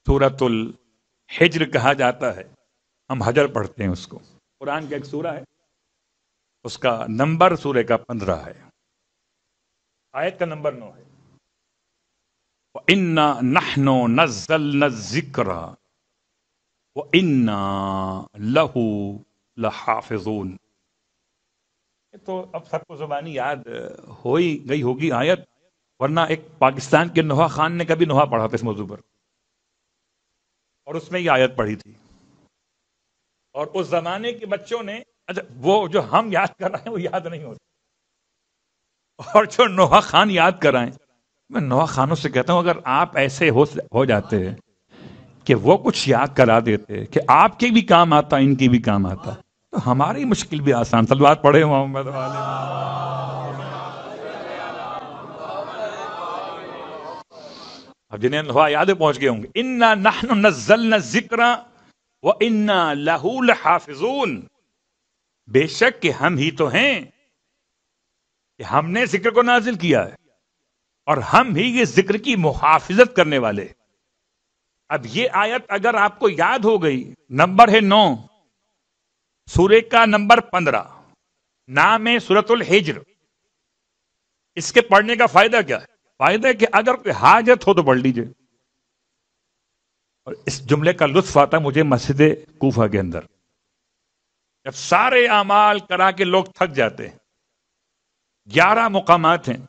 سورۃ الحجر کہا جاتا ہے، ہم حجر پڑھتے ہیں اس کو، قرآن کا ایک سورہ ہے، اس کا نمبر سورہ کا 15 ہے، آیت کا نمبر 9 ہے۔ وَإِنَّا نَحْنُ نَزَّلْنَا الذِّكْرَ وَإِنَّا لَهُ لَحَافِظُونَ۔ تو اب سب کو زبانی یاد ہو ہی گئی ہوگی آیت، ورنہ ایک پاکستان کے نوحہ خان نے کبھی نوحہ پڑھا تھا اس موضوع پر، اور اس میں یہ آیت پڑھی تھی، اور اس زمانے کے بچوں نے، اچھا وہ جو ہم یاد کر رہے ہیں وہ یاد نہیں ہوتا، اور جو نوحہ خان یاد کر رہے ہیں، میں نوحہ خانوں سے کہتا ہوں اگر آپ ایسے ہو جاتے کہ وہ کچھ یاد کرا دیتے کہ آپ کے بھی کام آتا، ان کی بھی کام آتا، تو ہماری مشکل بھی آسان۔ صلوات پڑھے محمد والے۔ اب جنہیں نوحہ یاد پہنچ گئے ہوں گے، اِنَّا نَحْنُ نَزَّلْنَا الذِّكْرَ وَإِنَّا لَهُ لَحَافِظُونَ، بے شک کہ ہم ہی تو ہیں کہ ہم نے ذکر کو نازل کیا ہے، اور ہم ہی یہ ذکر کی محافظت کرنے والے۔ اب یہ آیت اگر آپ کو یاد ہو گئی، نمبر ہے 9، سورہ کا نمبر 15، نام ہے سورۃ الحجر، اس کے پڑھنے کا فائدہ کیا ہے؟ فائدہ ہے کہ اگر کوئی حاجت ہو تو پڑھ لیجئے۔ اور اس جملے کا لطف آتا مجھے مسجد کوفہ کے اندر، جب سارے اعمال کرا کے لوگ تھک جاتے ہیں، 11 مقامات ہیں،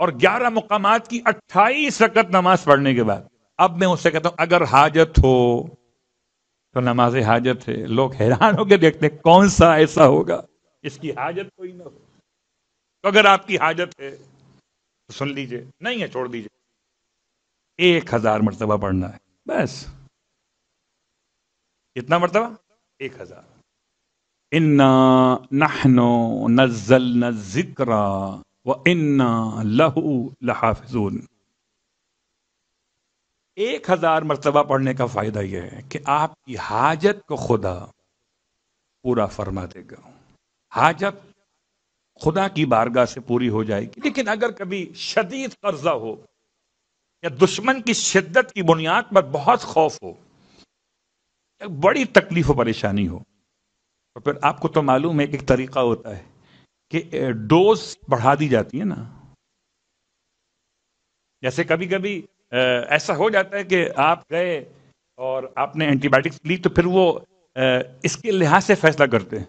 اور 11 مقامات کی 28 رکعت نماز پڑھنے کے بعد اب میں اس سے کہتا ہوں اگر حاجت ہو تو نماز حاجت ہے۔ لوگ حیران ہو کے دیکھتے ہیں کون سا ایسا ہوگا اس کی حاجت کوئی نہ ہو۔ تو اگر آپ کی حاجت ہے تو سن لیجئے، نہیں ہے چھوڑ دیجئے، 1000 مرتبہ پڑھنا ہے بس۔ کتنا مرتبہ؟ 1000۔ اِنَّا نَحْنُ نَزَّلْنَا الذِّكْرَ وَإِنَّا لَهُ لَحَافِظُونَ۔ 1000 مرتبہ پڑھنے کا فائدہ یہ ہے کہ آپ کی حاجت کو خدا پورا فرما دے گا، حاجت خدا کی بارگاہ سے پوری ہو جائے گی۔ لیکن اگر کبھی شدید قرضہ ہو یا دشمن کی شدت کی بنیاد پر بہت خوف ہو، بڑی تکلیف و پریشانی ہو، تو پھر آپ کو تو معلوم ہے کہ ایک طریقہ ہوتا ہے کہ ڈوز بڑھا دی جاتی ہے نا۔ جیسے کبھی کبھی ایسا ہو جاتا ہے کہ آپ گئے اور آپ نے اینٹی بائیوٹکس لی، تو پھر وہ اس کے لحاظ سے فیصلہ کرتے ہیں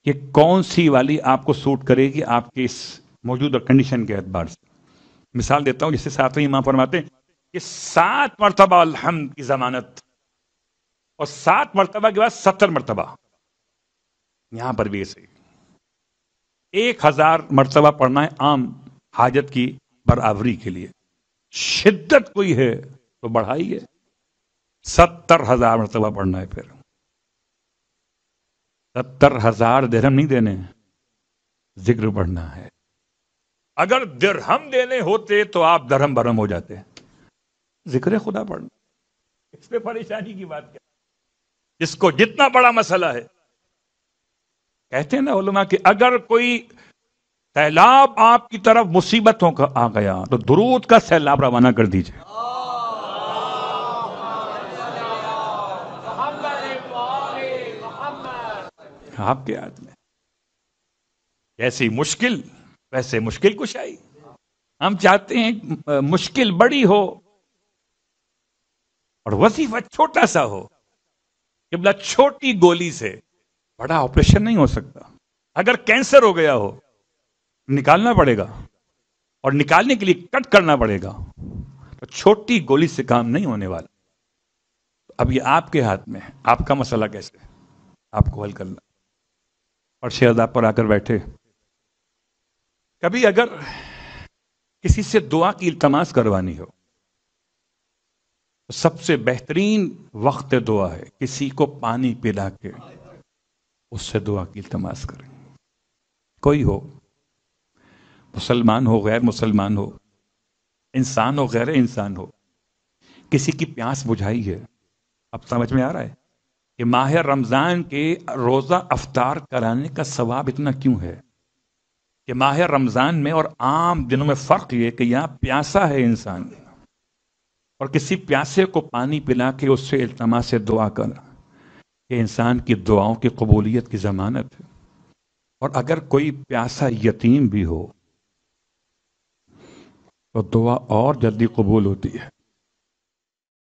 کہ کون سی والی آپ کو سوٹ کرے گی آپ کے اس موجودہ کنڈیشن کے اعتبار سے۔ مثال دیتا ہوں، جسے ساتویں امام فرماتے ہیں کہ 7 مرتبہ الحمد کی ضمانت، اور 7 مرتبہ کے بعد 70 مرتبہ، یہاں پر بھی ایسے 1000 مرتبہ پڑھنا ہے عام حاجت کی برابری کے لیے۔ شدت کوئی ہے تو بڑھائیے، 70,000 مرتبہ پڑھنا ہے، پھر 70,000 درہم نہیں دینے، ذکر پڑھنا ہے۔ اگر درہم دینے ہوتے تو آپ درہم برہم ہو جاتے، ذکر خدا پڑھنا، اس پہ پریشانی کی بات کیا؟ جس کو جتنا بڑا مسئلہ ہے، کہتے ہیں نا علماء کہ اگر کوئی سیلاب آپ کی طرف مصیبتوں کا آ گیا تو درود کا سیلاب روانہ کر دیجئے۔ آپ کے ہاتھ میں، جیسی مشکل ویسے مشکل کشائی۔ ہم چاہتے ہیں مشکل بڑی ہو اور وظیفہ چھوٹا سا ہو، قبلہ چھوٹی گولی سے بڑا آپریشن نہیں ہو سکتا۔ اگر کینسر ہو گیا ہو، نکالنا پڑے گا، اور نکالنے کے لیے کٹ کرنا پڑے گا، تو چھوٹی گولی سے کام نہیں ہونے والا۔ اب یہ آپ کے ہاتھ میں ہے، آپ کا مسئلہ کیسے آپ کو حل کرنا۔ اور شہزاد پر آ کر بیٹھے، کبھی اگر کسی سے دعا کی التماس کروانی ہو، تو سب سے بہترین وقت دعا ہے کسی کو پانی پلا کے اس سے دعا کی التماس کریں۔ کوئی ہو، مسلمان ہو غیر مسلمان ہو، انسان ہو غیر انسان ہو، کسی کی پیاس بجھائی ہے۔ اب سمجھ میں آ رہا ہے کہ ماہ رمضان کے روزہ افطار کرانے کا ثواب اتنا کیوں ہے؟ کہ ماہ رمضان میں اور عام دنوں میں فرق یہ کہ یہاں پیاسا ہے انسان، اور کسی پیاسے کو پانی پلا کے اس سے التماس سے دعا کرنا یہ انسان کی دعاؤں کی قبولیت کی ضمانت ہے۔ اور اگر کوئی پیاسا یتیم بھی ہو تو دعا اور جلدی قبول ہوتی ہے۔